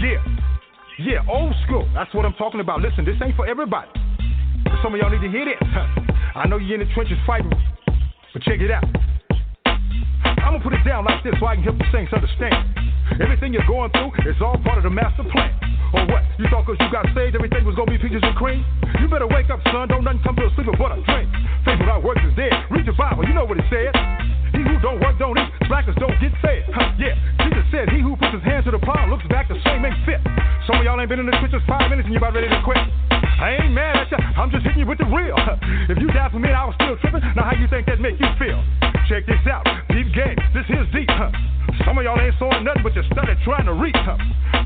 Yeah, old school. That's what I'm talking about. Listen, this ain't for everybody. Some of y'all need to hear this. I know you're in the trenches fighting, but check it out. I'm gonna put it down like this so I can help the saints understand. Everything you're going through is all part of the master plan. Or what? You thought cause you got saved everything was gonna be peaches and cream? You better wake up, son. Don't nothing come to a sleeper but a dream. Faith without works is dead. Read your Bible, you know what it says. He who don't work don't eat. Slackers don't get fed. Yeah, Jesus said he who puts his hands to the plow looks back the same ain't fit. Some of y'all ain't been in the trenches 5 minutes and you about ready to quit. I ain't mad at ya, I'm just hitting you with the real. If you died for me and I was still tripping, now how you think that make you feel? Check this out, deep game, this here's deep. Some of y'all ain't sowing nothing but you started trying to reap.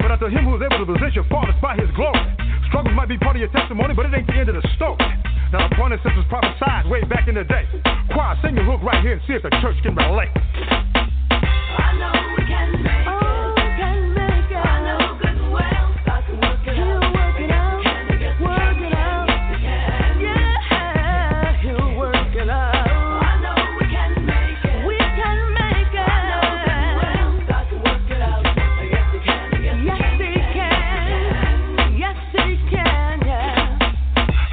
But unto him who is able to possess your fathers by his glory. Struggles might be part of your testimony, but it ain't the end of the story. Now the point is this was prophesied way back in the day. Choir, sing your hook right here and see if the church can relate. I know we can make it. I know good and well. God can work it out. Work it out. Yeah, he'll work it out. I know we can make it. We can make it. I know good and well. God can work it out. Yes, he can. Yes, he can. Yes, he can. Yeah.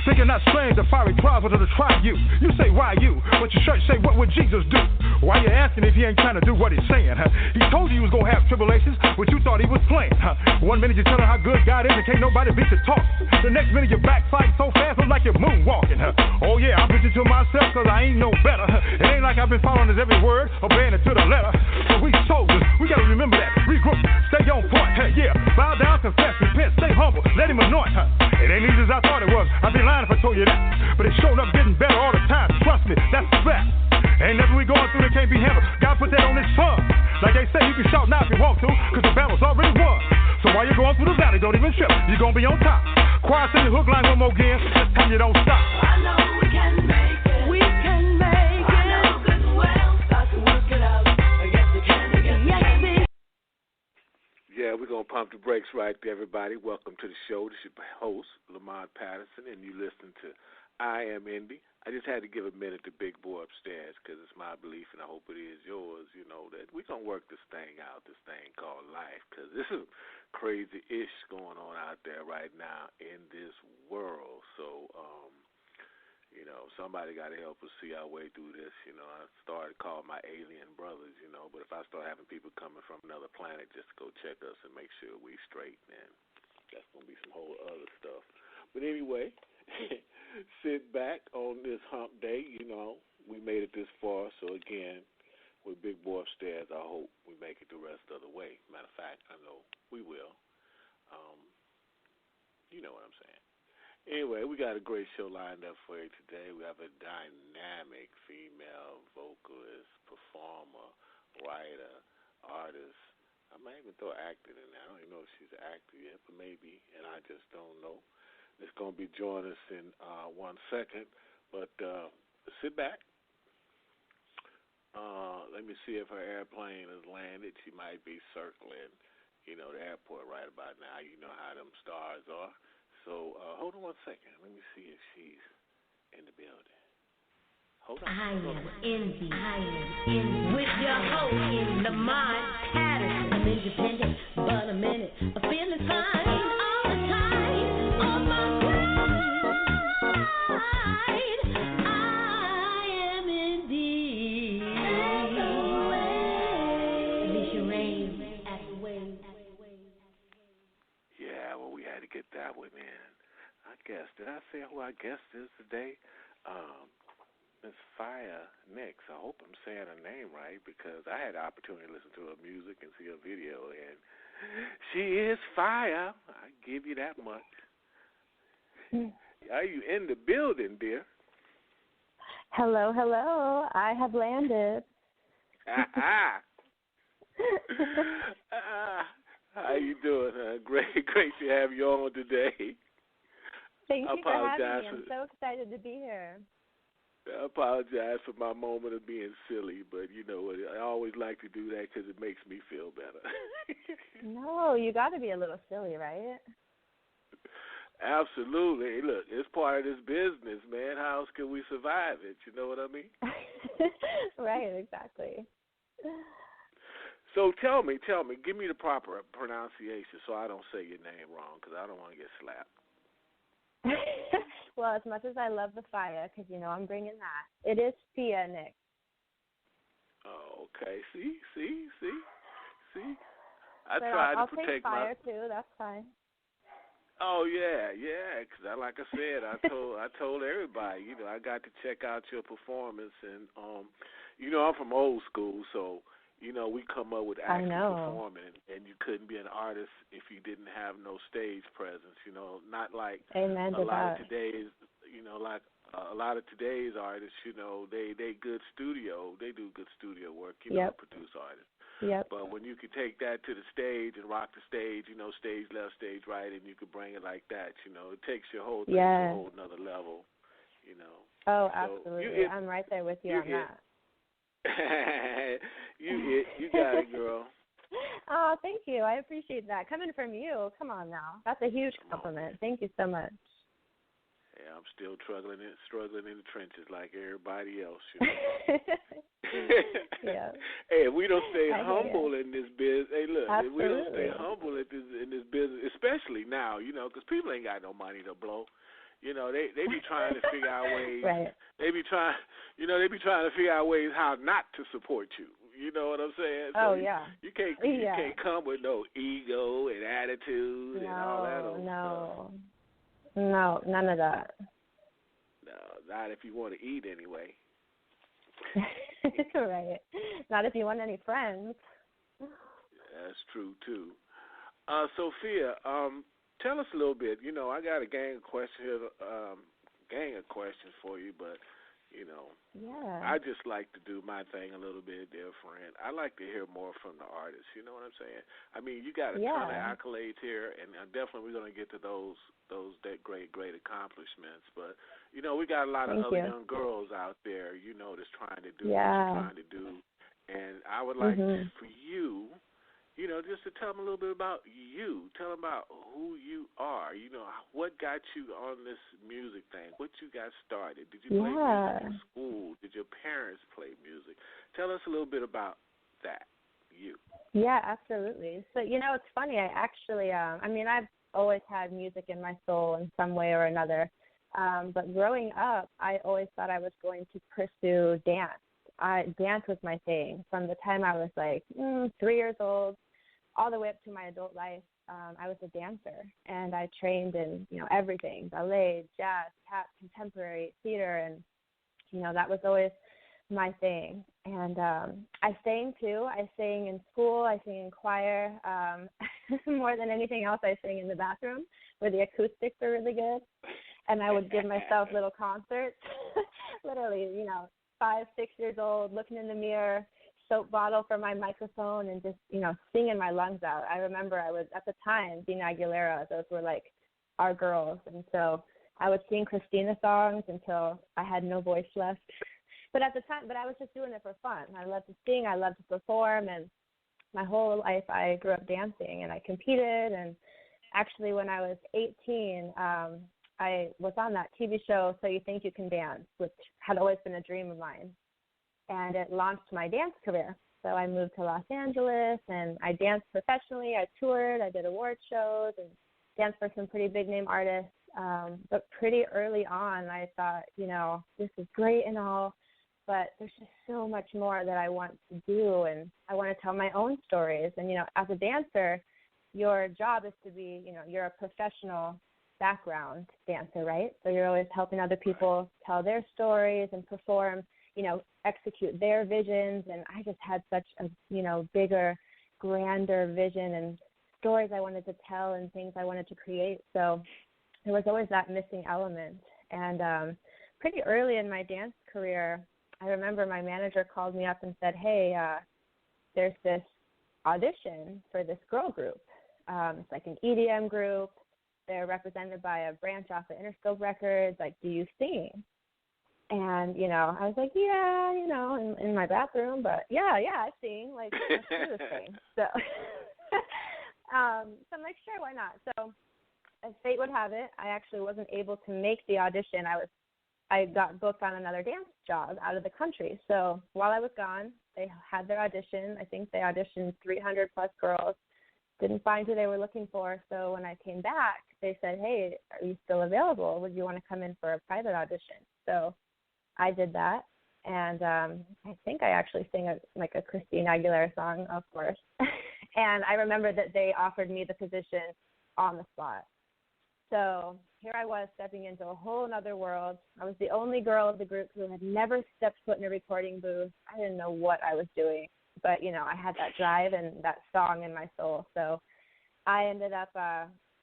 Thinking not strange, the fiery trials are to try you. You say, why you? But your church say, what would Jesus do? Why you asking if he ain't trying to do what he's saying? He told you he was going to have tribulations, but you thought he was playing. 1 minute you're telling how good God is and can't nobody beat your talk. The next minute you're backsliding so fast, look like you're moonwalking. Oh yeah, I'm preaching to myself because I ain't no better. It ain't like I've been following his every word, obeying it to the letter. So we soldiers, we got to remember that. Regroup, stay on point. Yeah, bow down, confess, repent, stay humble, let him anoint. It ain't easy as I thought it was. I'd be lying if I told you that. But it's showing up getting better all the time. Trust me, that's a fact. Ain't nothing we going through that can't be handled. God put that on his son. Like they say, you can shout now if you want to, because the battle's already won. So while you're going through the valley, don't even trip. You're going to be on top. Choir, sing the hook line one more again. This time you don't stop. I know we can make it. We can make it. I know good and well. God can work it out. Yes, he can. Yes, he can. Yeah, we're going to pump the brakes right there, everybody. Welcome to the show. This is your host, Lamont Patterson, and you listen to I Am Indy. I just had to give a minute to Big Boy upstairs because it's my belief, and I hope it is yours, you know, that we're going to work this thing out, this thing called life, because this is crazy-ish going on out there right now in this world. So, you know, somebody got to help us see our way through this. You know, I started calling my alien brothers, you know, but if I start having people coming from another planet just to go check us and make sure we straight, then that's going to be some whole other stuff. But anyway, sit back on this hump day, you know, we made it this far, so again, with Big Boy upstairs, I hope we make it the rest of the way. Matter of fact, I know we will. You know what I'm saying. Anyway, we got a great show lined up for you today. We have a dynamic female vocalist, performer, writer, artist. I might even throw actor in there. I don't even know if she's an actor yet, but maybe, and I just don't know. It's going to be joining us in 1 second, but sit back. Let me see if her airplane has landed. She might be circling, you know, the airport right about now. You know how them stars are. So hold on 1 second. Let me see if she's in the building. Hold on. I am Indy. With your host, Lamont Patterson. I'm independent, but a minute. I'm feeling fine all the time. On my grind. I am indeed. Alicia Rain at the way. Yeah, well, we had to get that one in. I guess. Did I say who our guest is today? Miss Fia NyXX. I hope I'm saying her name right because I had the opportunity to listen to her music and see her video, and she is fire. I give you that much. Are you in the building, dear? Hello, hello. I have landed. How you doing? Great to have you on today. Thank you for having me. I'm so excited to be here. I apologize for my moment of being silly, but you know what? I always like to do that because it makes me feel better. No, you got to be a little silly, right? Absolutely. Look, it's part of this business, man. How else can we survive it? You know what I mean? Right, exactly. So tell me, give me the proper pronunciation so I don't say your name wrong because I don't want to get slapped. Well, as much as I love the Fia, because you know I'm bringing that, it is Fia NyXX. Oh, okay. See. I But tried I'll to protect take Fia too. That's fine. Oh yeah. Because like I said, I told everybody, you know, I got to check out your performance, and you know, I'm from old school, so you know, we come up with actually performing, and you couldn't be an artist if you didn't have no stage presence. You know, not like Amen to a lot that. of today's, you know, like a lot of today's artists. You know, they good studio, they do good studio work. You know, produce artists. Yep. But when you could take that to the stage and rock the stage, you know, stage left, stage right, and you could bring it like that, you know, it takes your whole thing to a whole nother level, you know. Oh, so absolutely. I'm right there with you on that. You got it, girl. Oh, thank you. I appreciate that. Coming from you, come on now. That's a huge compliment. Thank you so much. Yeah, I'm still struggling in the trenches like everybody else, you know. Yeah. Hey, if we don't stay humble in this business, hey, look, absolutely. if we don't stay humble in this business, especially now, you know, because people ain't got no money to blow. You know, they be trying to figure out ways. Right. They be trying to figure out ways how not to support you. You know what I'm saying? So you can't come with no ego and attitude and all that old stuff. No, none of that. No, not if you want to eat anyway. Right. Not if you want any friends. That's true too. Sophia, tell us a little bit. You know, I got a gang of questions for you, but you know, I just like to do my thing a little bit different. I like to hear more from the artists. You know what I'm saying? I mean, you got a ton of accolades here, and definitely we're going to get to those great accomplishments. But you know, we got a lot of other young girls out there, you know, that's trying to do what you're trying to do, and I would like for you. You know, just to tell them a little bit about you. Tell them about who you are. You know, what got you on this music thing? What you got started? Did you play music in school? Did your parents play music? Tell us a little bit about that, you. Yeah, absolutely. So, you know, it's funny. I actually, I've always had music in my soul in some way or another. But growing up, I always thought I was going to pursue dance. Dance was my thing. From the time I was like 3 years old all the way up to my adult life, I was a dancer, and I trained in, you know, everything, ballet, jazz, tap, contemporary, theater, and, you know, that was always my thing. And I sang, too. I sang in school. I sang in choir. More than anything else, I sang in the bathroom where the acoustics are really good. And I would give myself little concerts, literally, you know, 5, 6 years old, looking in the mirror, soap bottle for my microphone, and just, you know, singing my lungs out. I remember I was, at the time, Dina Aguilera, those were like our girls. And so I would sing Christina songs until I had no voice left. But at the time, I was just doing it for fun. I loved to sing, I loved to perform, and my whole life I grew up dancing, and I competed. And actually when I was 18, I was on that TV show, So You Think You Can Dance, which had always been a dream of mine. And it launched my dance career. So I moved to Los Angeles, and I danced professionally. I toured, I did award shows, and danced for some pretty big-name artists. But pretty early on, I thought, you know, this is great and all, but there's just so much more that I want to do, and I want to tell my own stories. And, you know, as a dancer, your job is to be, you know, you're a professional background dancer, right? So you're always helping other people tell their stories and perform, you know, execute their visions. And I just had such a, you know, bigger, grander vision and stories I wanted to tell and things I wanted to create. So there was always that missing element. And pretty early in my dance career, I remember my manager called me up and said, hey, there's this audition for this girl group. It's like an EDM group. They're represented by a branch off of Interscope Records. Like, do you sing? And, you know, I was like, yeah, you know, in my bathroom, but yeah, I sing. Like, let's do this thing. So, so I'm like, sure, why not? So as fate would have it, I actually wasn't able to make the audition. I got booked on another dance job out of the country. So while I was gone, They had their audition. I think they auditioned 300 plus girls. Didn't find who they were looking for. So when I came back, they said, hey, are you still available? Would you want to come in for a private audition? So I did that. And I think I actually sang a Christina Aguilera song, of course. And I remember that they offered me the position on the spot. So here I was stepping into a whole other world. I was the only girl of the group who had never stepped foot in a recording booth. I didn't know what I was doing. But, you know, I had that drive and that song in my soul. So I ended up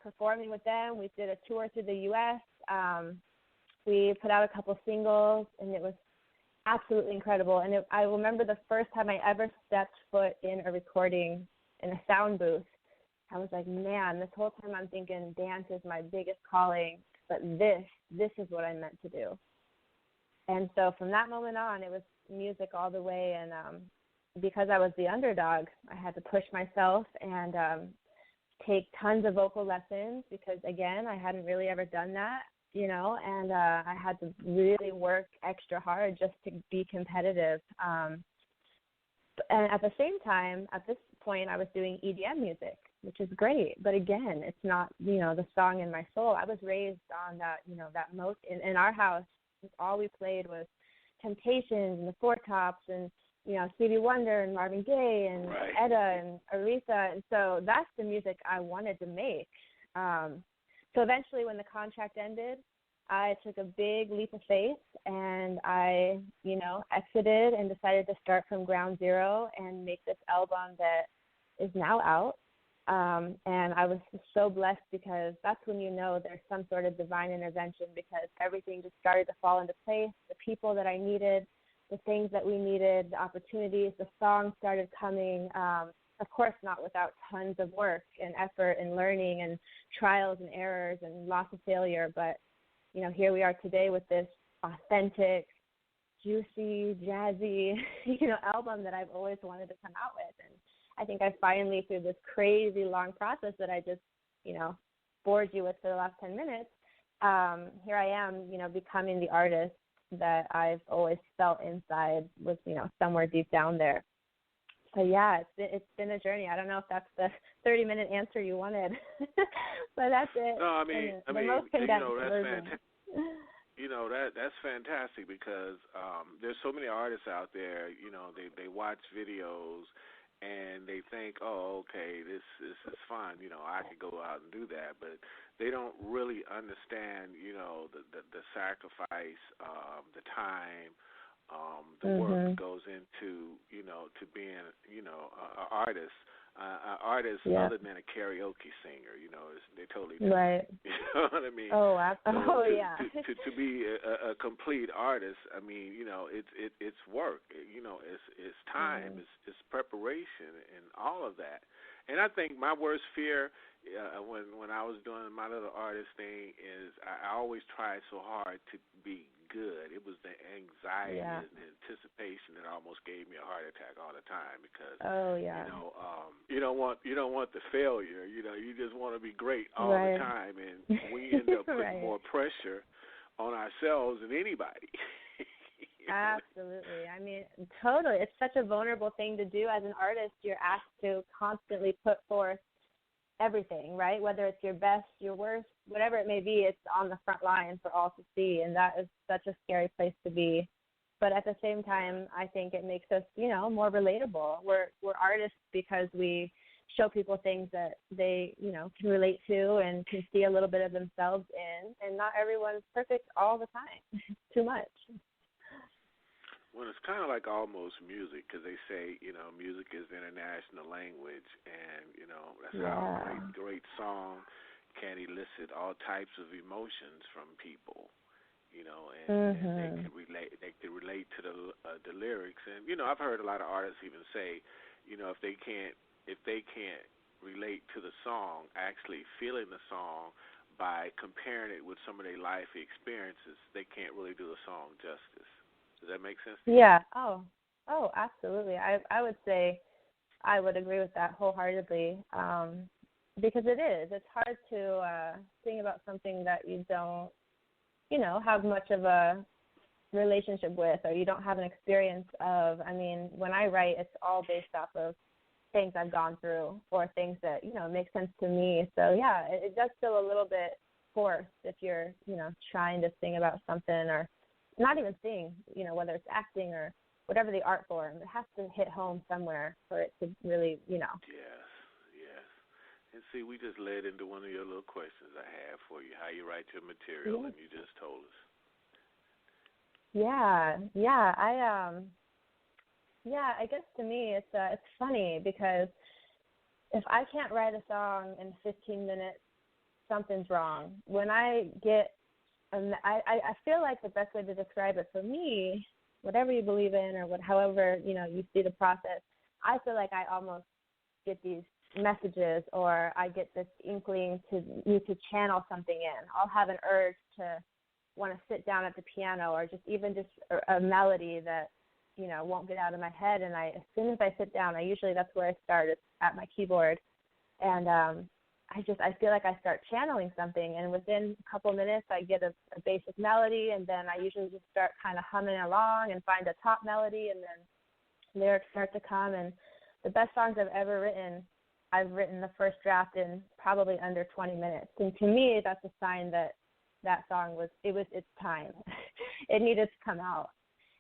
performing with them. We did a tour through the U.S. We put out a couple singles, and it was absolutely incredible. And I remember the first time I ever stepped foot in a recording in a sound booth. I was like, man, this whole time I'm thinking dance is my biggest calling, but this is what I'm meant to do. And so from that moment on, it was music all the way. And because I was the underdog, I had to push myself and take tons of vocal lessons because, again, I hadn't really ever done that, you know, and I had to really work extra hard just to be competitive. And at the same time, at this point, I was doing EDM music, which is great. But again, it's not, you know, the song in my soul. I was raised on that, you know, that most in our house, all we played was Temptations and the Four Tops and, you know, Stevie Wonder and Marvin Gaye and right. Etta and Aretha. And so that's the music I wanted to make. So eventually when the contract ended, I took a big leap of faith and I, you know, exited and decided to start from ground zero and make this album that is now out. And I was so blessed because that's when you know there's some sort of divine intervention because everything just started to fall into place. The people that I needed, the things that we needed, the opportunities, the songs started coming. Of course, not without tons of work and effort and learning and trials and errors and lots of failure. But, you know, here we are today with this authentic, juicy, jazzy, you know, album that I've always wanted to come out with. And I think I finally, through this crazy long process that I just, you know, bored you with for the last 10 minutes, here I am, you know, becoming the artist that I've always felt inside was, you know, somewhere deep down there. So, yeah, it's been a journey. I don't know if that's the 30-minute answer you wanted, but that's it. No, I mean, most condensed version. You know, that's fantastic because there's so many artists out there, you know, they watch videos and they think, oh, okay, this is fun, you know, I could go out and do that, but they don't really understand, you know, the sacrifice, the time, the work that goes into, you know, to being, you know, an artist. Artists other than a karaoke singer, you know, they totally different. Right. You know what I mean? Oh, absolutely. To be a complete artist, I mean, you know, it's work. You know, it's time, it's preparation, and all of that. And I think my worst fear when I was doing my little artist thing is I always tried so hard to be good. It was the anxiety and the anticipation that almost gave me a heart attack all the time because you know you don't want the failure. You know, you just want to be great all the time, and we end up putting more pressure on ourselves than anybody. Absolutely. I mean, totally. It's such a vulnerable thing to do as an artist. You're asked to constantly put forth everything, right? Whether it's your best, your worst, whatever it may be, it's on the front line for all to see, and that is such a scary place to be. But at the same time, I think it makes us, you know, more relatable. We're artists because we show people things that they, you know, can relate to and can see a little bit of themselves in, and not everyone's perfect all the time. Too much. Well, it's kind of like almost music because they say, you know, music is international language, and, you know, that's how a great song can elicit all types of emotions from people, you know, and they can relate to the lyrics. And, you know, I've heard a lot of artists even say, you know, if they can't relate to the song, actually feeling the song by comparing it with some of their life experiences, they can't really do the song justice. Does that make sense? Yeah. Oh, absolutely. I would say I would agree with that wholeheartedly because it is. It's hard to sing about something that you don't, you know, have much of a relationship with or you don't have an experience of. I mean, when I write, it's all based off of things I've gone through or things that, make sense to me. So, yeah, it does feel a little bit forced if you're, trying to sing about something or not even sing, whether it's acting or whatever the art form. It has to hit home somewhere for it to really, Yes. And see, we just led into one of your little questions I have for you, how you write your material, and you just told us. I guess to me it's funny because if I can't write a song in 15 minutes, something's wrong. When I get, I feel like the best way to describe it for me, whatever you believe in or however you see the process, I feel like I almost get these messages or I get this inkling to need to channel something in. I'll have an urge to want to sit down at the piano or just a melody that won't get out of my head, and as soon as I sit down, that's where I start. It's at my keyboard, and I feel like I start channeling something, and within a couple minutes I get a basic melody, and then I usually just start kind of humming along and find a top melody, and then lyrics start to come. And the best songs I've ever written, I've written the first draft in probably under 20 minutes, and to me that's a sign that song was its time. It needed to come out.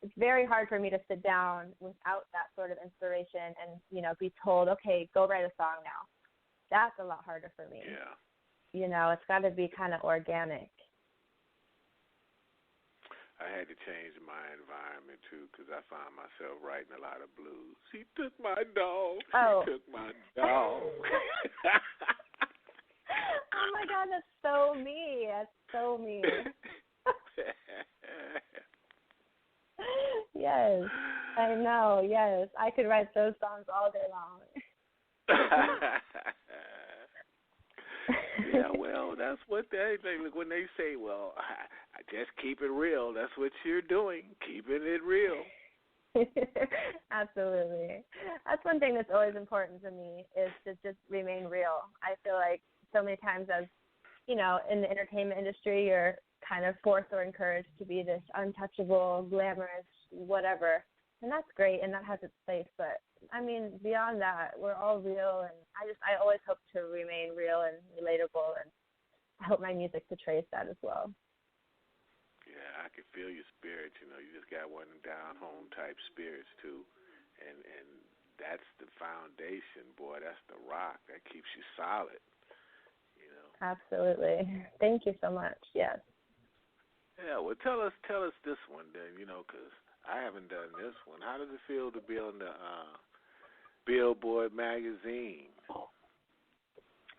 It's very hard for me to sit down without that sort of inspiration and, be told, okay, go write a song now. That's a lot harder for me. Yeah. It's got to be kind of organic. I had to change my environment, too, because I found myself writing a lot of blues. He took my dog. Oh. He took my dog. Oh, my God, that's so me. That's so me. Yes, I know, yes. I could write those songs all day long. Yeah, well, that's what when they say, well, I just keep it real, that's what you're doing, keeping it real. Absolutely. That's one thing that's always important to me is to just remain real. I feel like so many times as, in the entertainment industry, you're kind of forced or encouraged to be this untouchable, glamorous, whatever. And that's great, and that has its place. But, I mean, beyond that, we're all real, and I always hope to remain real and relatable, and I hope my music portrays that as well. Yeah, I can feel your spirit. You just got one of them down-home type spirits, too. And that's the foundation, boy. That's the rock. That keeps you solid, Absolutely. Thank you so much, yes. Yeah, well, tell us this one then, because I haven't done this one. How does it feel to be on the Billboard magazine?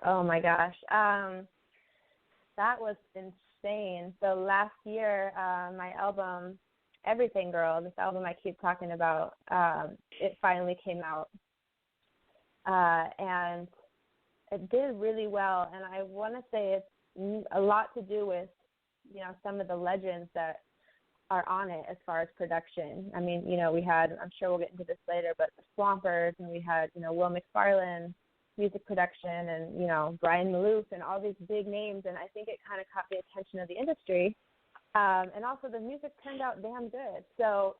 Oh, my gosh. That was insane. So last year, my album, Everything Girl, this album I keep talking about, it finally came out. And it did really well. And I want to say it's a lot to do with, some of the legends that are on it as far as production. I mean, we had, I'm sure we'll get into this later, but the Swampers, and we had, Will McFarlane, music production, and, Brian Malouf, and all these big names, and I think it kind of caught the attention of the industry. And also the music turned out damn good. So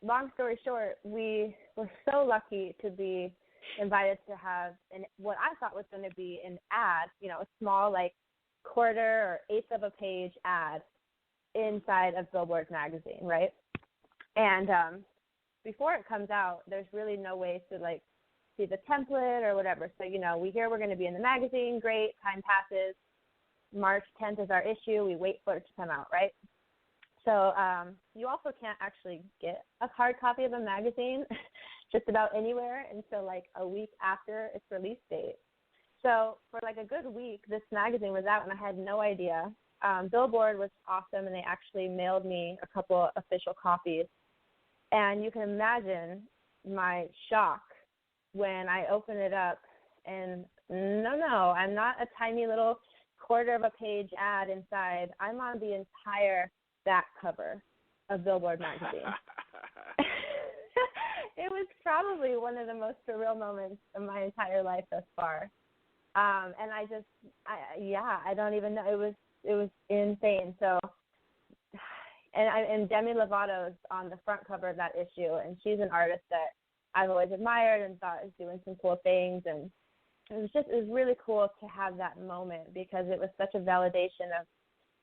long story short, we were so lucky to be invited to have what I thought was going to be an ad, a small, like, quarter or eighth of a page ad inside of Billboard magazine, right? And before it comes out, there's really no way to, like, see the template or whatever. So, we hear we're going to be in the magazine. Great. Time passes. March 10th is our issue. We wait for it to come out, right? So you also can't actually get a hard copy of a magazine just about anywhere until, like, a week after its release date. So for, like, a good week, this magazine was out, and I had no idea. Billboard was awesome, and they actually mailed me a couple official copies. And you can imagine my shock when I opened it up, and no, I'm not a tiny little quarter of a page ad inside. I'm on the entire back cover of Billboard magazine. It was probably one of the most surreal moments of my entire life thus far. And I don't even know. It was insane. So, and Demi Lovato's on the front cover of that issue, and she's an artist that I've always admired and thought is doing some cool things, and it was really cool to have that moment because it was such a validation of,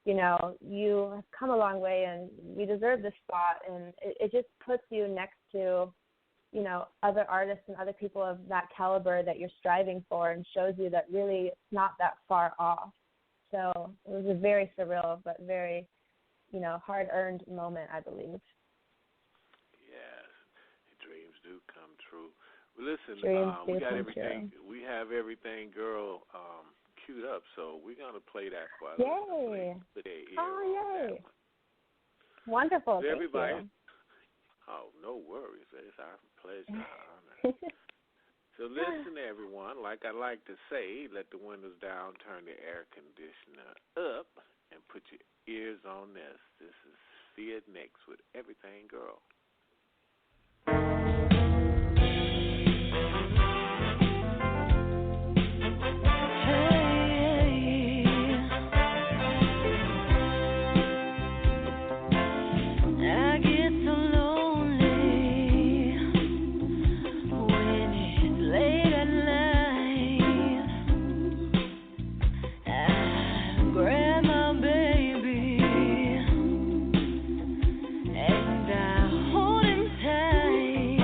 you know, you have come a long way and you deserve this spot, and it just puts you next to, you know, other artists and other people of that caliber that you're striving for, and shows you that really it's not that far off. So it was a very surreal but very, you know, hard-earned moment, I believe. Yes, dreams do come true. Well, listen, Dreams we do got come everything. true. We have everything, girl, queued up. So we're gonna play that for us. Yay! Yay! Wonderful. So everybody. Thank you. Oh, no worries. It's our pleasure. Our honor. So listen, everyone. Like I like to say, let the windows down, turn the air conditioner up, and put your ears on this. This is Fia NyXX with Everything Girl. And I hold him tight.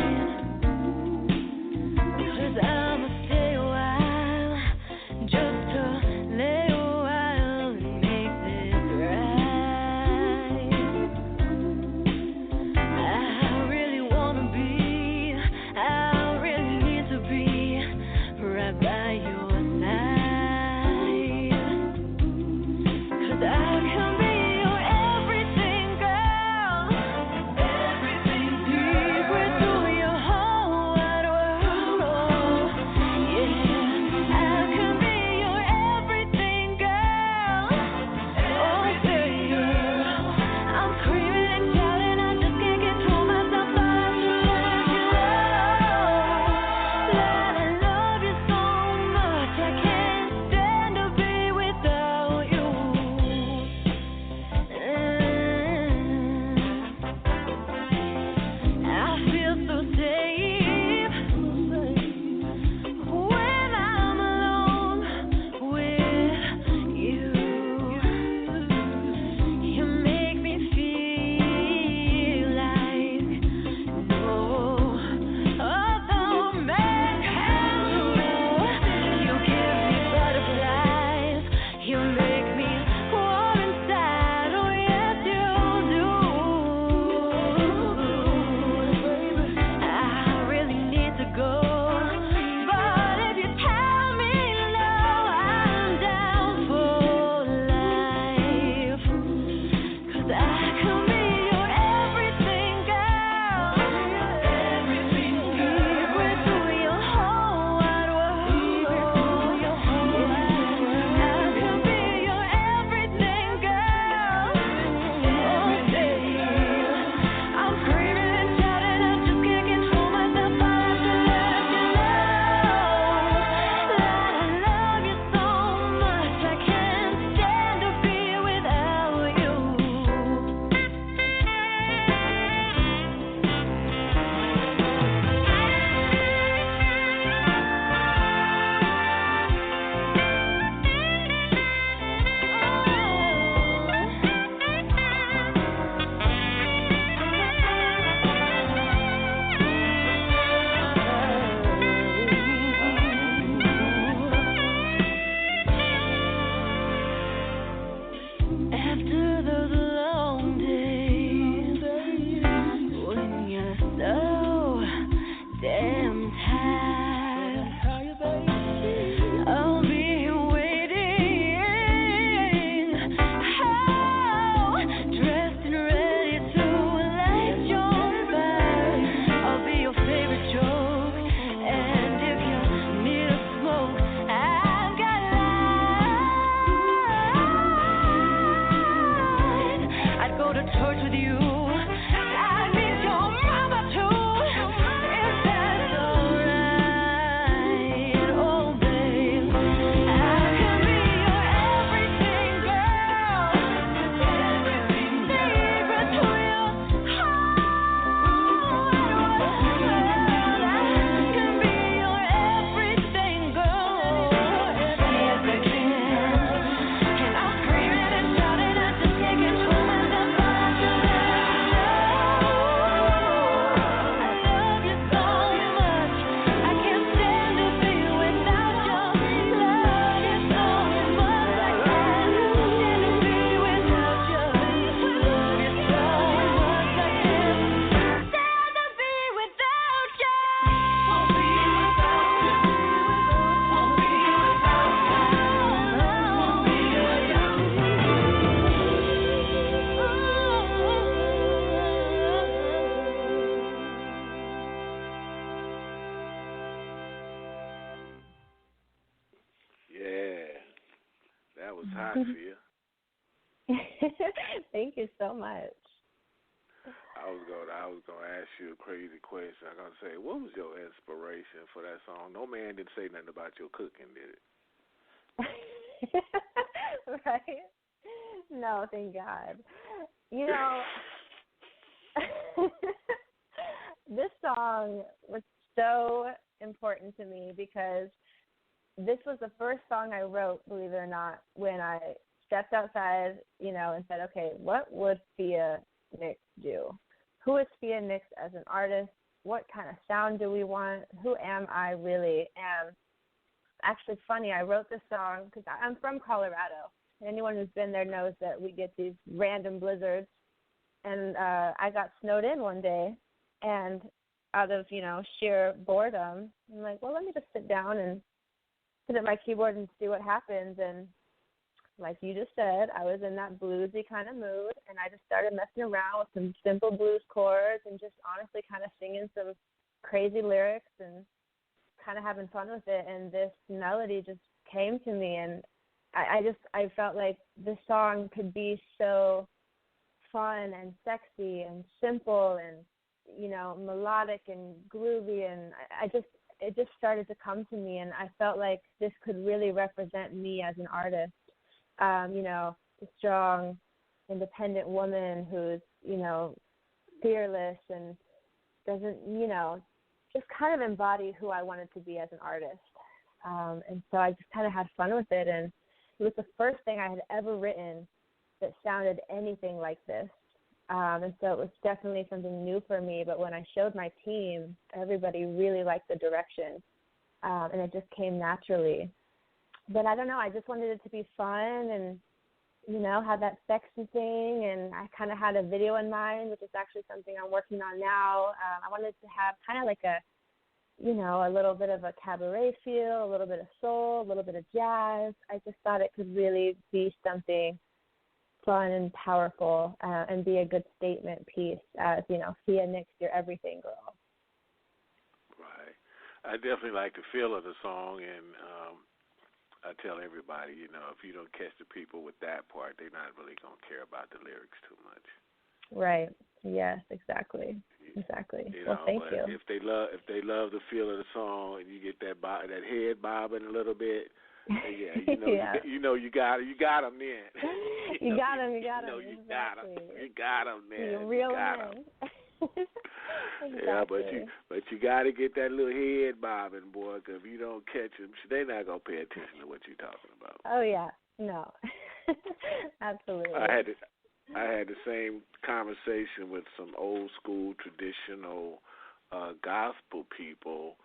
was hot, Fia. Thank you so much. I was gonna ask you a crazy question. I'm gonna say, what was your inspiration for that song? No man didn't say nothing about your cooking, did it? Right? No, thank God. You know, this song was so important to me because this was the first song I wrote, believe it or not, when I stepped outside, and said, okay, what would Fia NyXX do? Who is Fia NyXX as an artist? What kind of sound do we want? Who am I really? And actually funny, I wrote this song because I'm from Colorado. Anyone who's been there knows that we get these random blizzards. And I got snowed in one day, and out of, sheer boredom, I'm like, well, let me just sit down and sit at my keyboard and see what happens. And like you just said, I was in that bluesy kind of mood, and I just started messing around with some simple blues chords and just honestly kind of singing some crazy lyrics and kind of having fun with it. And this melody just came to me, and I felt like this song could be so fun and sexy and simple and, melodic and groovy. And it just started to come to me, and I felt like this could really represent me as an artist. A strong, independent woman who's, fearless and doesn't, just kind of embody who I wanted to be as an artist. And so I just kind of had fun with it, and it was the first thing I had ever written that sounded anything like this. And so it was definitely something new for me, but when I showed my team, everybody really liked the direction, and it just came naturally. But I don't know, I just wanted it to be fun and, have that sexy thing, and I kind of had a video in mind, which is actually something I'm working on now. I wanted to have kind of like a little bit of a cabaret feel, a little bit of soul, a little bit of jazz. I just thought it could really be something fun and powerful, and be a good statement piece as, Fia NyXX, your everything girl. Right. I definitely like the feel of the song, and I tell everybody, if you don't catch the people with that part, they're not really going to care about the lyrics too much. Right. Yes, exactly. Exactly. Well, thank you. If they love the feel of the song, and you get that head bobbing a little bit, yeah, you got them then. You got them. You got them then. You real got them. Exactly. Yeah, but you got to get that little head bobbing, boy, because if you don't catch them, they're not going to pay attention to what you're talking about. Oh, yeah. No. Absolutely. I had the same conversation with some old school traditional gospel people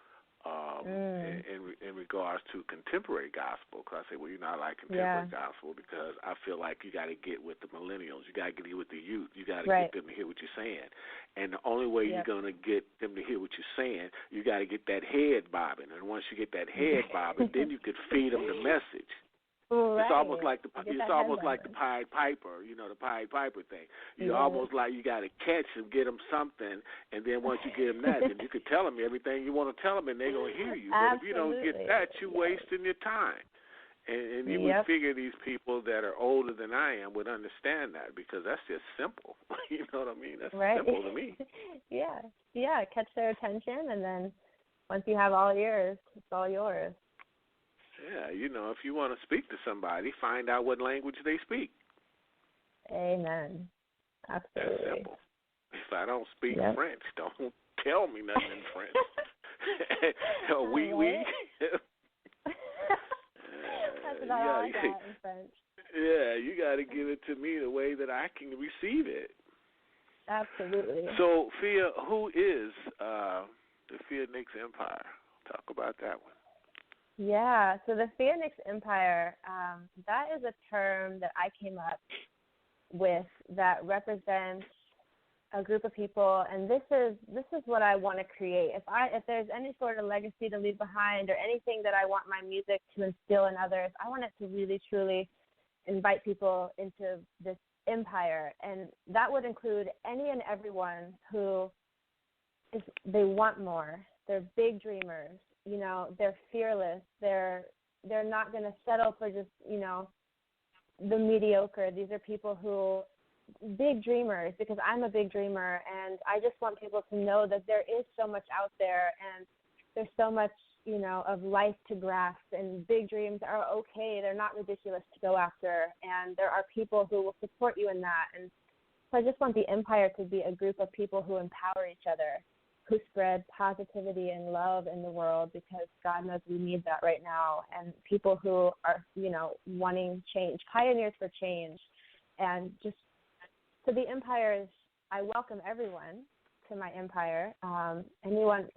in regards to contemporary gospel. Because I say, well, you're not like contemporary gospel because I feel like you got to get with the millennials. You got to get with the youth. You got to get them to hear what you're saying. And the only way you're going to get them to hear what you're saying, you got to get that head bobbing. And once you get that head bobbing, then you could feed them the message. Right. It's almost like the Pied Piper, the Pied Piper thing. You almost like you got to catch them, get them something, and then once you get them that, then you can tell them everything you want to tell them, and they're going to hear you. But if you don't get that, you're wasting your time. And you would figure these people that are older than I am would understand that because that's just simple. You know what I mean? That's simple to me. Yeah, catch their attention, and then once you have all ears, it's all yours. Yeah, if you want to speak to somebody, find out what language they speak. Amen. Absolutely. That's simple. If I don't speak French, don't tell me nothing in French. Oui. That's about all I got in French. Yeah, you got to give it to me the way that I can receive it. Absolutely. So, Fia, who is the Fia NyXX Empire? Talk about that one. Yeah, so the Fia NyXX Empire, that is a term that I came up with that represents a group of people, and this is what I want to create. If there's any sort of legacy to leave behind or anything that I want my music to instill in others, I want it to really, truly invite people into this empire, and that would include any and everyone who they want more. They're big dreamers. They're fearless. They're not going to settle for just, the mediocre. These are people who, big dreamers, because I'm a big dreamer, and I just want people to know that there is so much out there, and there's so much, of life to grasp, and big dreams are okay. They're not ridiculous to go after, and there are people who will support you in that. And so I just want the Empire to be a group of people who empower each other, who spread positivity and love in the world, because God knows we need that right now, and people who are, wanting change, pioneers for change. And just to the Empires, I welcome everyone to my Empire. Anyone,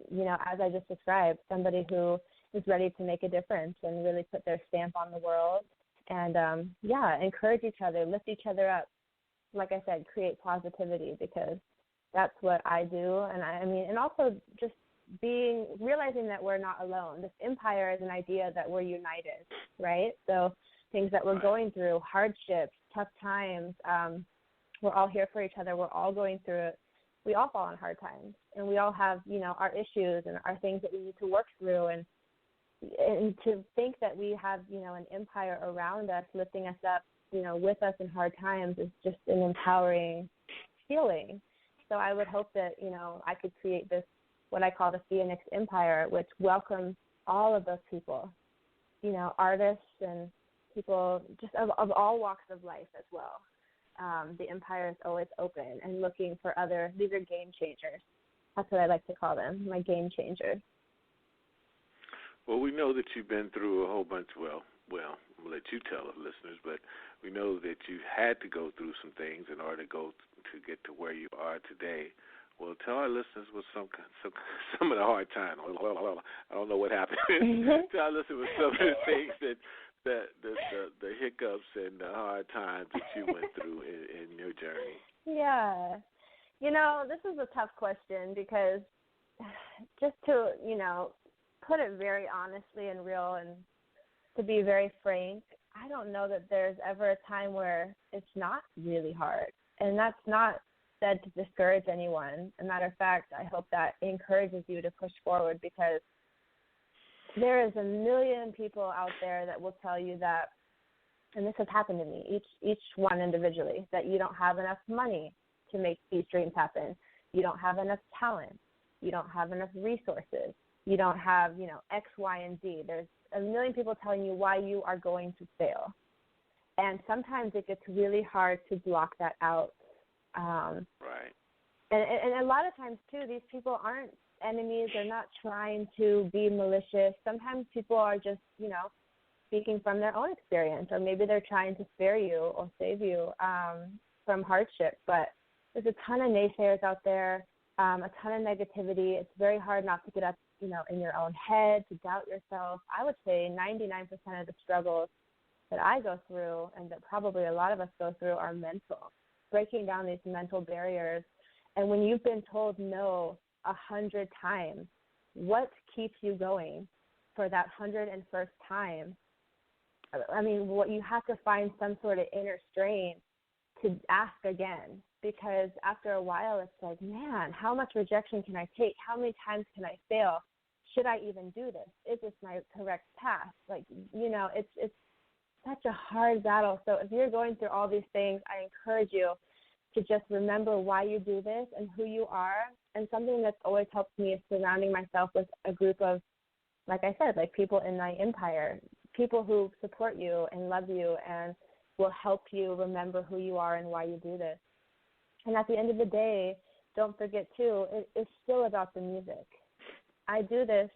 as I just described, somebody who is ready to make a difference and really put their stamp on the world, and, encourage each other, lift each other up. Like I said, create positivity, because that's what I do. And and also just realizing that we're not alone. This Empire is an idea that we're united, right? So things that we're going through, hardships, tough times, we're all here for each other. We're all going through it. We all fall on hard times, and we all have, our issues and our things that we need to work through. And to think that we have, an Empire around us, lifting us up, with us in hard times, is just an empowering feeling. So I would hope that, I could create this, what I call the Fia NyXX Empire, which welcomes all of those people, artists and people just of all walks of life as well. The Empire is always open and looking for these are game changers. That's what I like to call them, my game changers. Well, we know that you've been through a whole bunch, well, I'm going to let you tell the listeners, but we know that you had to go through some things in order to get to where you are today. Well, tell our listeners what some of the hard times, I don't know what happened. Tell our listeners what some of the things that the hiccups and the hard times that you went through in your journey. Yeah. This is a tough question, because just to, put it very honestly and real, and to be very frank, I don't know that there's ever a time where it's not really hard. And that's not said to discourage anyone. As a matter of fact, I hope that encourages you to push forward, because there is a million people out there that will tell you that, and this has happened to me, each one individually, that you don't have enough money to make these dreams happen. You don't have enough talent. You don't have enough resources. You don't have, X, Y, and Z. There's a million people telling you why you are going to fail. And sometimes it gets really hard to block that out. Right. And a lot of times, too, these people aren't enemies. They're not trying to be malicious. Sometimes people are just, speaking from their own experience, or maybe they're trying to spare you or save you from hardship. But there's a ton of naysayers out there, a ton of negativity. It's very hard not to get up, in your own head, to doubt yourself. I would say 99% of the struggles that I go through, and that probably a lot of us go through, are mental, breaking down these mental barriers. And when you've been told no 100 times, what keeps you going for that 101st time? What you have to find some sort of inner strength to ask again, because after a while it's like, man, how much rejection can I take? How many times can I fail? Should I even do this? Is this my correct path? It's such a hard battle. So if you're going through all these things, I encourage you to just remember why you do this and who you are. And something that's always helped me is surrounding myself with a group of, like I said, people in my Empire, people who support you and love you and will help you remember who you are and why you do this. And at the end of the day, don't forget, too, it's still about the music. I do this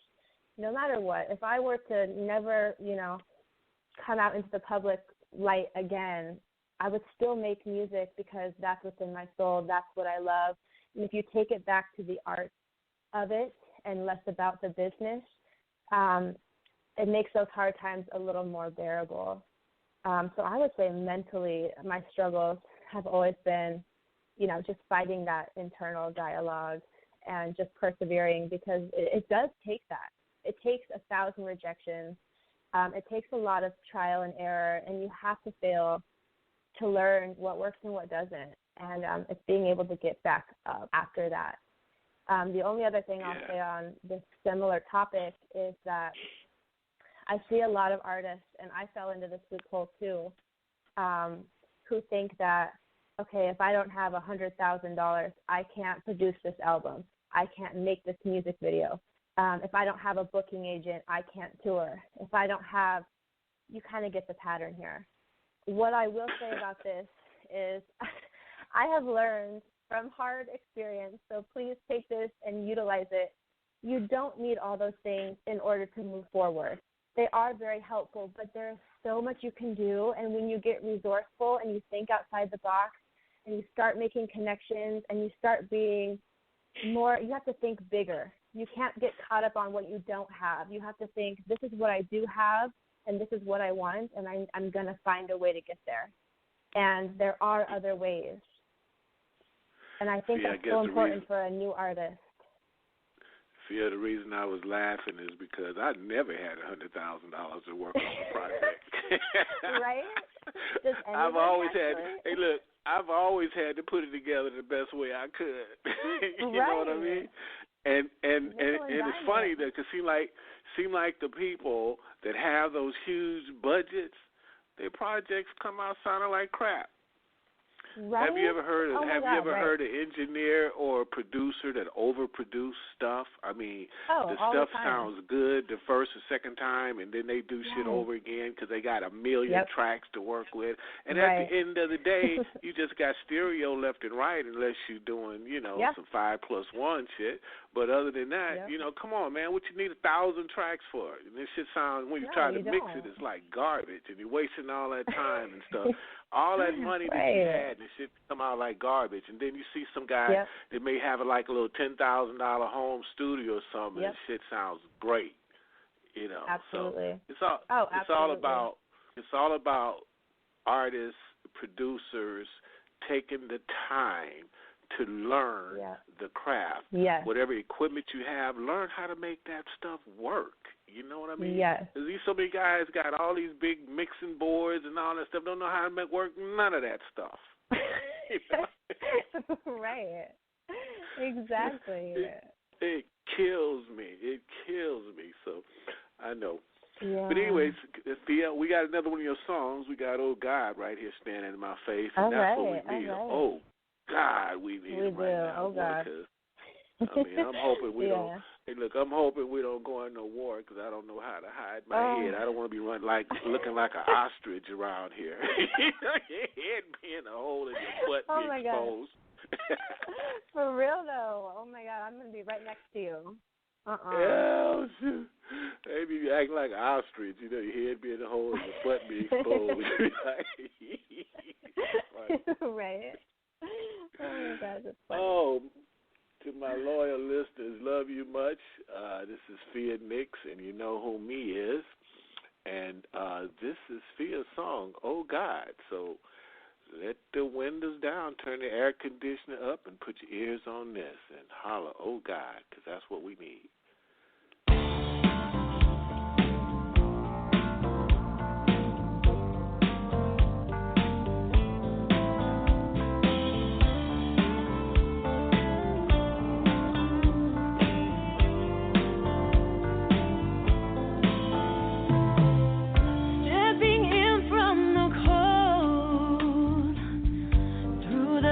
no matter what. If I were to never, come out into the public light again, I would still make music, because that's what's in my soul. That's what I love. And if you take it back to the art of it and less about the business, it makes those hard times a little more bearable. So I would say mentally, my struggles have always been, just fighting that internal dialogue and just persevering, because it does take that. It takes 1,000 rejections. It takes a lot of trial and error, and you have to fail to learn what works and what doesn't. And it's being able to get back up after that. The only other thing I'll say on this similar topic is that I see a lot of artists, and I fell into this loophole too, who think that, okay, if I don't have $100,000, I can't produce this album. I can't make this music video. If I don't have a booking agent, I can't tour. If I don't have, you kind of get the pattern here. What I will say about this is I have learned from hard experience, so please take this and utilize it. You don't need all those things in order to move forward. They are very helpful, but there's so much you can do, and when you get resourceful and you think outside the box and you start making connections and you start being more, you have to think bigger. You can't get caught up on what you don't have. You have to think, this is what I do have, and this is what I want, and I'm going to find a way to get there. And there are other ways. And I think that's so important for a new artist. Fia, the reason I was laughing is because I never had $100,000 to work on a project. Right? I've always had to put it together the best way I could. You know what I mean? And it's funny that because seem like the people that have those huge budgets, their projects come out sounding like crap. Right? Have you ever heard heard an engineer or a producer that overproduce stuff? I mean, the stuff sounds good the first or second time, and then they do shit over again because they got a million tracks to work with. And at the end of the day, you just got stereo left and right unless you're doing, some 5+1 shit. But other than that, come on, man, what you need 1,000 tracks for? And this shit sounds, when you try to mix it, it's like garbage, and you're wasting all that time and stuff. All that money that you had, and shit come out like garbage. And then you see some guy that may have like a little $10,000 home studio or something, and shit sounds great. Absolutely. So it's all about artists, producers taking the time to learn the craft. Yes. Whatever equipment you have, learn how to make that stuff work. You know what I mean? Yes. These so many guys got all these big mixing boards and all that stuff, don't know how to make work none of that stuff. Right. Exactly. It kills me. It kills me. So I know. Yeah. But anyways, Fia, we got another one of your songs. We got "Oh God" right here standing in my face, and that's what we need. Oh God, we need it right now. Oh God. I mean, I'm hoping we don't. Hey, look, I'm hoping we don't go in no war because I don't know how to hide my head. I don't want to be looking like an ostrich around here. Your head being a hole and your butt being exposed. For real though. Oh my God, I'm gonna be right next to you. Yeah, shoot. Maybe you act like an ostrich. Your head being a hole and your butt being exposed. Right. Oh my God, that's funny. Oh. To my loyal listeners, love you much. This is Fia NyXX, and you know who me is. And this is Fia's song, "Oh God." So let the windows down, turn the air conditioner up, and put your ears on this and holler, "Oh God," because that's what we need.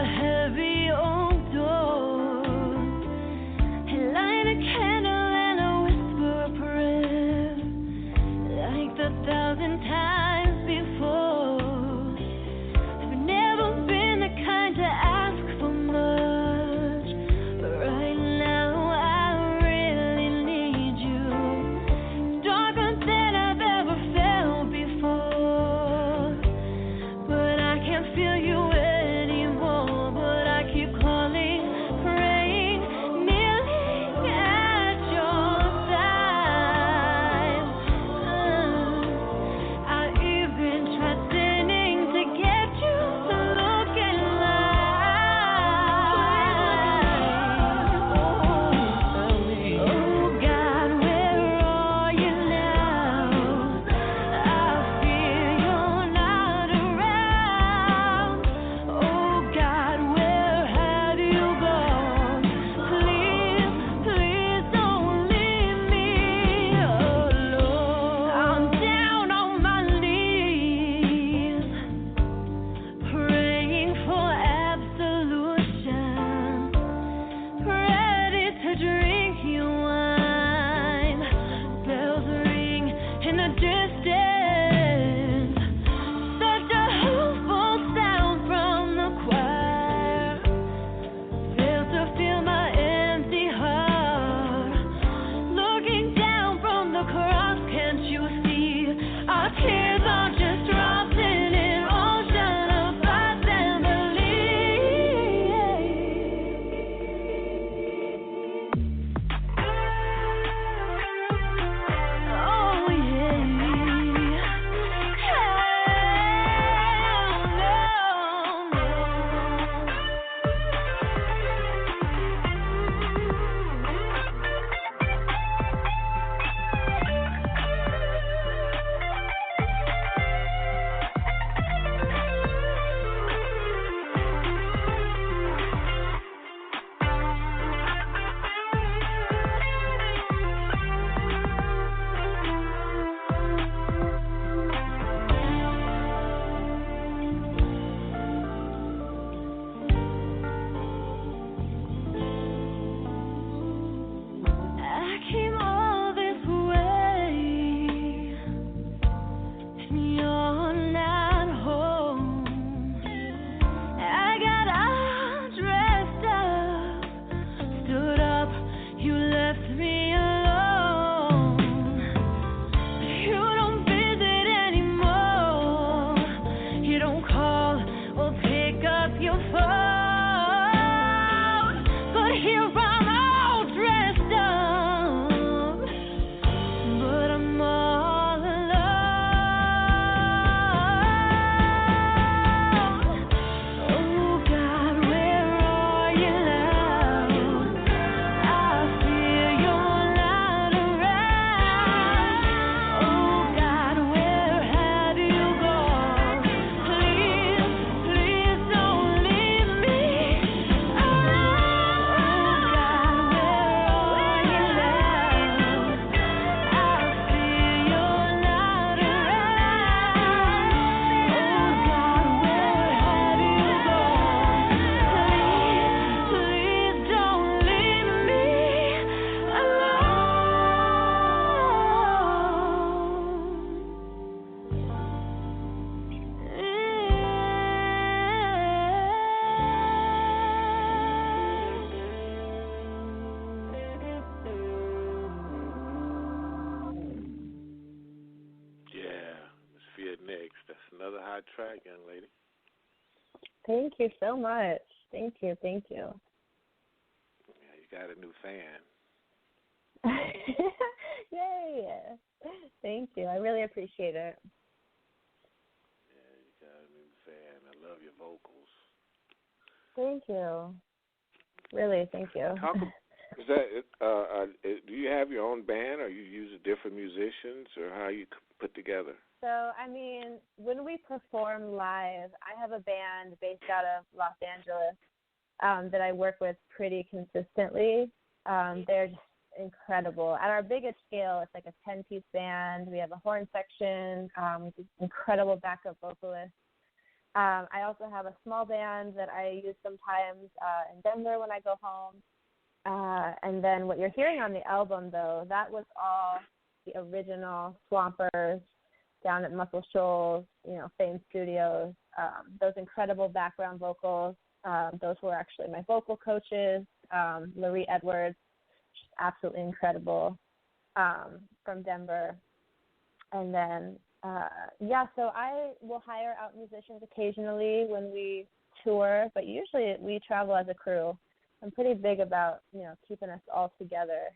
Heavy old door, and light a candle Another hot track, young lady. Thank you so much. Thank you. Yeah, you got a new fan. Yay. Thank you. I really appreciate it. Yeah, you got a new fan. I love your vocals. Thank you. Really, thank you. Is that do you have your own band, or you use different musicians, or how you put together? So, I mean, when we perform live, I have a band based out of Los Angeles that I work with pretty consistently. They're just incredible. At our biggest scale, it's like a 10-piece band. We have a horn section with incredible backup vocalists. I also have a small band that I use sometimes in Denver when I go home. And then what you're hearing on the album, though, that was all the original Swampers down at Muscle Shoals, Fame Studios. Those incredible background vocals, those were actually my vocal coaches, Raitt Edwards, absolutely incredible, from Denver. And then, so I will hire out musicians occasionally when we tour, but usually we travel as a crew. I'm pretty big about, keeping us all together.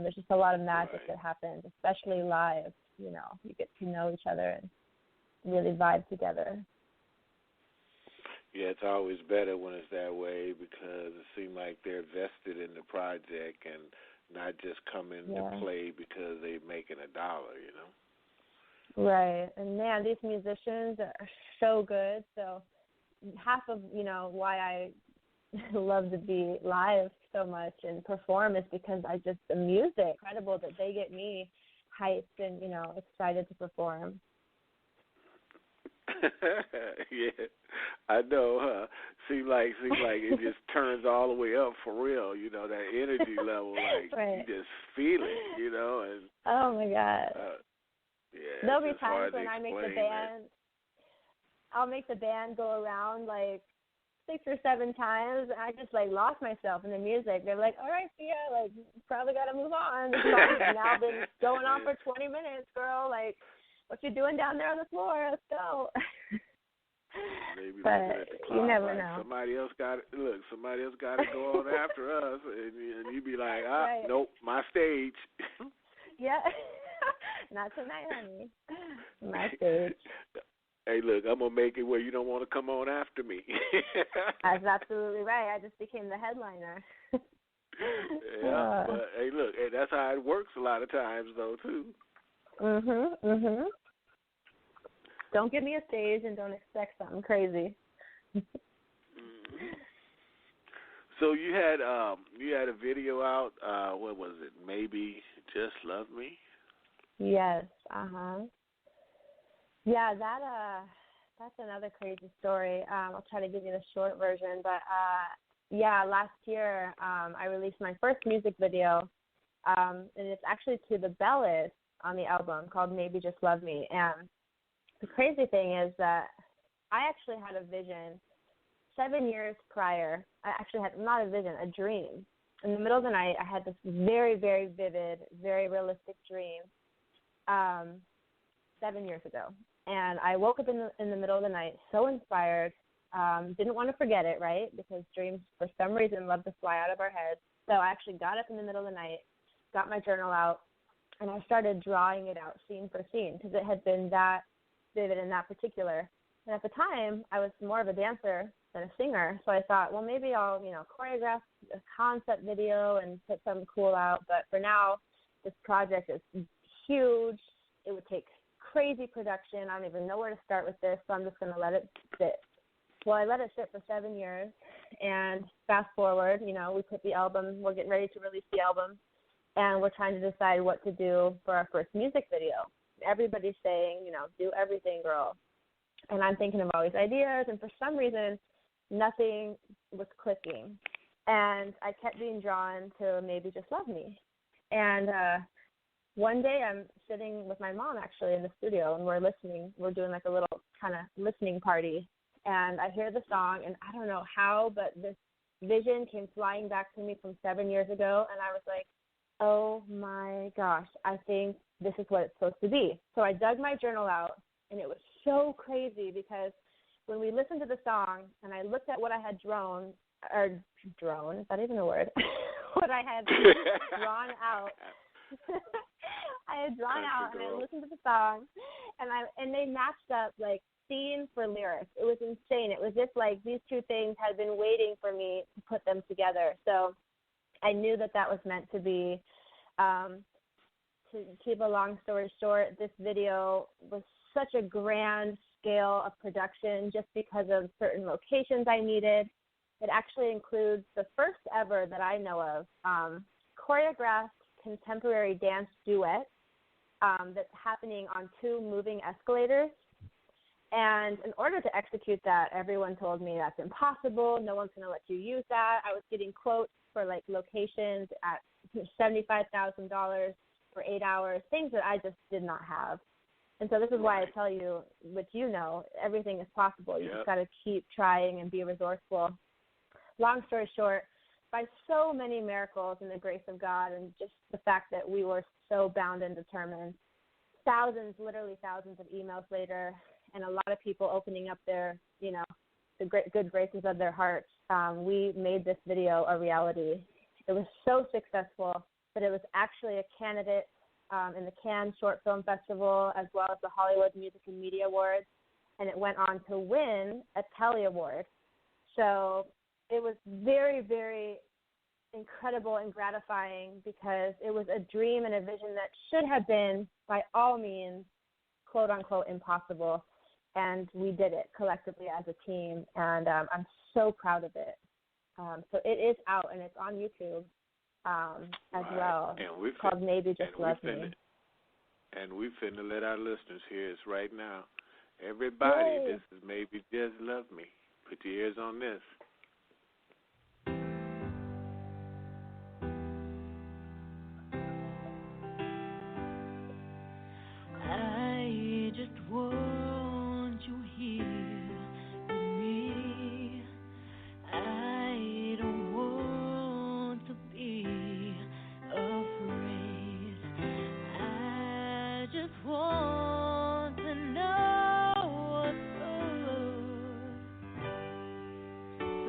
There's just a lot of magic that happens, especially live. You get to know each other and really vibe together. Yeah, it's always better when it's that way because it seems like they're vested in the project and not just coming to play because they're making $1, Right. And, man, these musicians are so good. So half of, why I love to be live so much and perform is because the music, incredible that they get me hyped and, excited to perform. Yeah, I know, huh? Seems like it just turns all the way up for real, that energy level, like you just feel it, and oh my God. Yeah, there'll be times when I make the band, I'll make the band go around like 6 or 7 times. I just lost myself in the music. They're like, all right, Fia, probably got to move on. This song's now been going on for 20 minutes, girl. What you doing down there on the floor? Let's go. Maybe but at the clock, you never know. Somebody else got to go on after us, and you be like, nope, my stage. Yeah, not tonight, honey. My stage. Hey, look, I'm gonna make it where you don't want to come on after me. That's absolutely right. I just became the headliner. Yeah, but hey, look, that's how it works a lot of times, though, too. Mhm. Don't give me a stage and don't expect something crazy. So you had a video out. What was it? Maybe Just Love Me. Yes. Yeah, that's another crazy story. I'll try to give you the short version, but last year I released my first music video, and it's actually to the ballad on the album called Maybe Just Love Me. And the crazy thing is that I actually had a vision 7 years prior. I actually had not a vision, a dream. In the middle of the night, I had this very, very vivid, very realistic dream 7 years ago. And I woke up in the middle of the night so inspired, didn't want to forget it, right, because dreams for some reason love to fly out of our heads. So I actually got up in the middle of the night, got my journal out, and I started drawing it out scene for scene because it had been that vivid and that particular. And at the time, I was more of a dancer than a singer, so I thought, well, maybe I'll, choreograph a concept video and put something cool out. But for now, this project is huge. It would take crazy production. I don't even know where to start with this, so I'm just going to let it sit. Well, I let it sit for 7 years, and fast forward, we put the album, we're getting ready to release the album, and we're trying to decide what to do for our first music video. Everybody's saying, do everything, girl. And I'm thinking of all these ideas, and for some reason, nothing was clicking. And I kept being drawn to Maybe Just Love Me. And one day I'm sitting with my mom, actually, in the studio, and we're listening. We're doing a little kind of listening party. And I hear the song, and I don't know how, but this vision came flying back to me from 7 years ago, and I was like, oh, my gosh, I think this is what it's supposed to be. So I dug my journal out, and it was so crazy because when we listened to the song and I looked at what I had drone, is that even a word? What I had drawn out. I had drawn out and I listened to the song and they matched up like scene for lyrics. It was insane. It was just like these two things had been waiting for me to put them together. So I knew that was meant to be. To keep a long story short, this video was such a grand scale of production just because of certain locations I needed. It actually includes the first ever that I know of choreographed contemporary dance duet that's happening on 2 moving escalators. And in order to execute that, everyone told me that's impossible. No one's going to let you use that. I was getting quotes for like locations at $75,000 for 8 hours, things that I just did not have. And so this is why I tell you, which you know, everything is possible. You just got to keep trying and be resourceful. Long story short, by so many miracles and the grace of God and just the fact that we were so bound and determined, literally thousands of emails later, and a lot of people opening up their, the good graces of their hearts, we made this video a reality. It was so successful that it was actually a candidate in the Cannes Short Film Festival as well as the Hollywood Music and Media Awards, and it went on to win a Telly Award. So it was very, very incredible and gratifying because it was a dream and a vision that should have been, by all means, quote-unquote, impossible. And we did it collectively as a team, and I'm so proud of it. So it is out, and it's on YouTube as well. And it's called Maybe Just Love Me. And we finna let our listeners hear this right now. Everybody, Yay. This is Maybe Just Love Me. Put your ears on this. I just want you here with me. I don't want to be afraid. I just want to know what's good.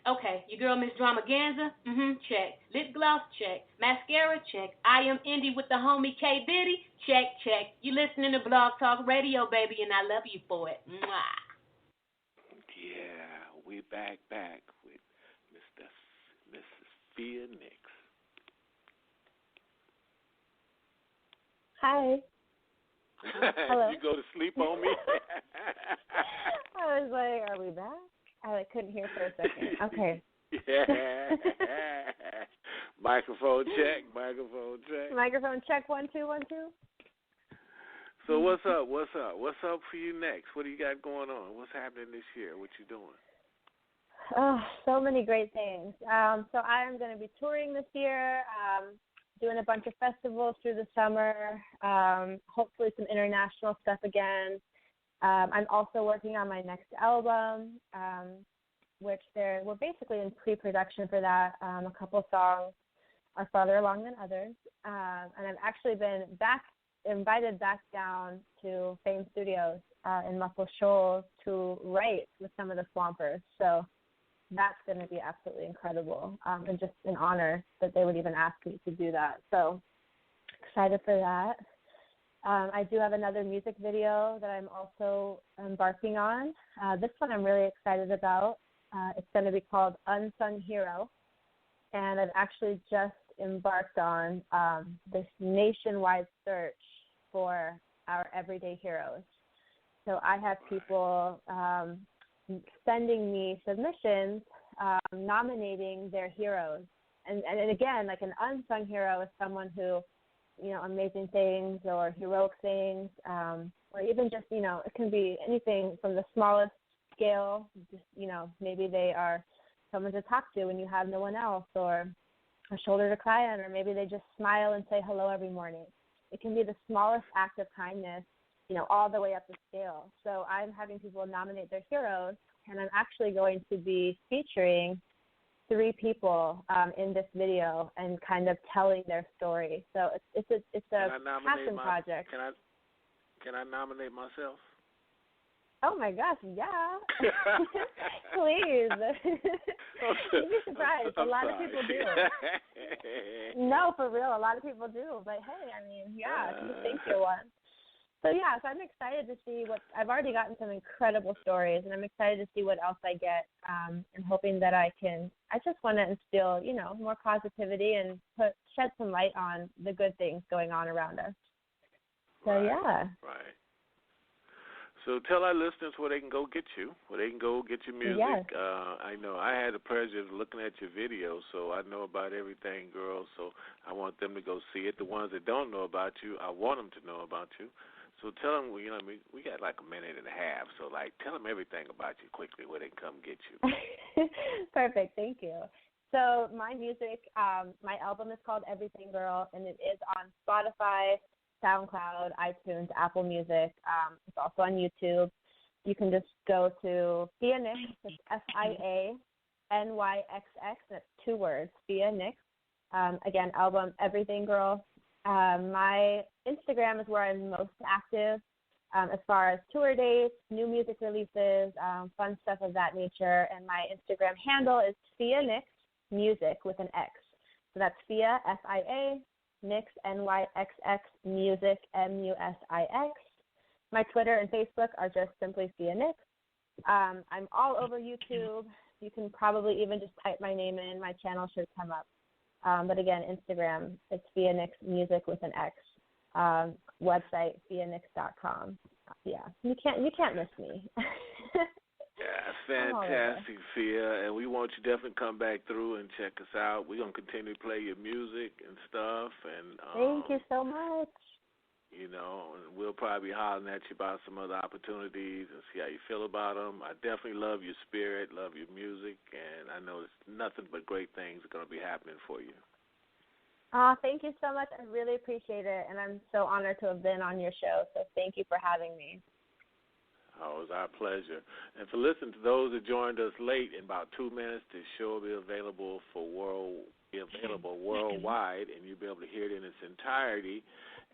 Okay, your girl Miss Dramaganza, check. Lip gloss, check. Mascara, check. I am Indie with the homie K Diddy, check. You listening to Blog Talk Radio, baby, and I love you for it. Mwah. Yeah, we back with Mrs. Fia NyXX. Hi. Hello. You go to sleep on me? I was like, are we back? I couldn't hear for a second. Okay. Yeah. Microphone check. Microphone check, 1 2 1 2. So what's up? What's up for you next? What do you got going on? What's happening this year? What you doing? Oh, so many great things. So I am going to be touring this year, doing a bunch of festivals through the summer, hopefully some international stuff again. I'm also working on my next album, which we're basically in pre-production for that. A couple songs are farther along than others. And I've actually been invited back down to Fame Studios in Muscle Shoals to write with some of the Swampers. So that's going to be absolutely incredible, and just an honor that they would even ask me to do that. So excited for that. I do have another music video that I'm also embarking on. This one I'm really excited about. It's going to be called Unsung Hero, and I've actually just embarked on this nationwide search for our everyday heroes. So I have people sending me submissions nominating their heroes. And again, like an unsung hero is someone who, amazing things or heroic things, or even just, it can be anything from the smallest scale, just, maybe they are someone to talk to when you have no one else, or a shoulder to cry on, or maybe they just smile and say hello every morning. It can be the smallest act of kindness, all the way up the scale. So I'm having people nominate their heroes, and I'm actually going to be featuring 3 people in this video and kind of telling their story. So it's a passion project. Can I nominate myself? Oh my gosh, yeah. Please. You'd be surprised. A lot of people do. No, for real, a lot of people do. But hey, yeah, you think you're one. So I'm excited to see I've already gotten some incredible stories, and I'm excited to see what else I get, and hoping that I just want to instill, more positivity and shed some light on the good things going on around us. So, Right. So tell our listeners where they can go get you, where they can go get your music. Yes. I know I had the pleasure of looking at your video, so I know about everything, girl. So I want them to go see it. The ones that don't know about you, I want them to know about you. So tell them, we got like a minute and a half, so tell them everything about you quickly, where they can come get you. Perfect, thank you. So my music, my album is called Everything Girl, and it is on Spotify, SoundCloud, iTunes, Apple Music. It's also on YouTube. You can just go to Fia NyXX, it's FIA NYXX, that's 2 words, Fia NyXX. Again, album Everything Girl. My Instagram is where I'm most active as far as tour dates, new music releases, fun stuff of that nature. And my Instagram handle is Fia NyXX Music with an X. So that's Fia, FIA, NyXX, NYXX, Music, MUSIX. My Twitter and Facebook are just simply Fia NyXX. I'm all over YouTube. You can probably even just type my name in. My channel should come up. But again, Instagram, it's Fia NyXX Music with an X. Website, FiaNyXX.com. Yeah, you can't miss me. Yeah, fantastic, Fia, and we want you to definitely come back through and check us out. We're going to continue to play your music and stuff. And thank you so much. We'll probably be hollering at you about some other opportunities and see how you feel about them. I definitely love your spirit, love your music, and I know it's nothing but great things are going to be happening for you. Thank you so much. I really appreciate it, and I'm so honored to have been on your show, so thank you for having me. Oh, it was our pleasure. And for listening to those that joined us late, in about 2 minutes, this show will be available worldwide, and you'll be able to hear it in its entirety.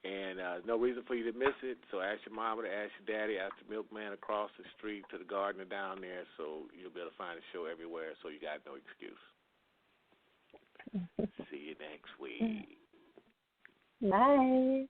And no reason for you to miss it. So ask your mama to ask your daddy, ask the milkman across the street to the gardener down there, so you'll be able to find the show everywhere, so you got no excuse. See you next week. Bye.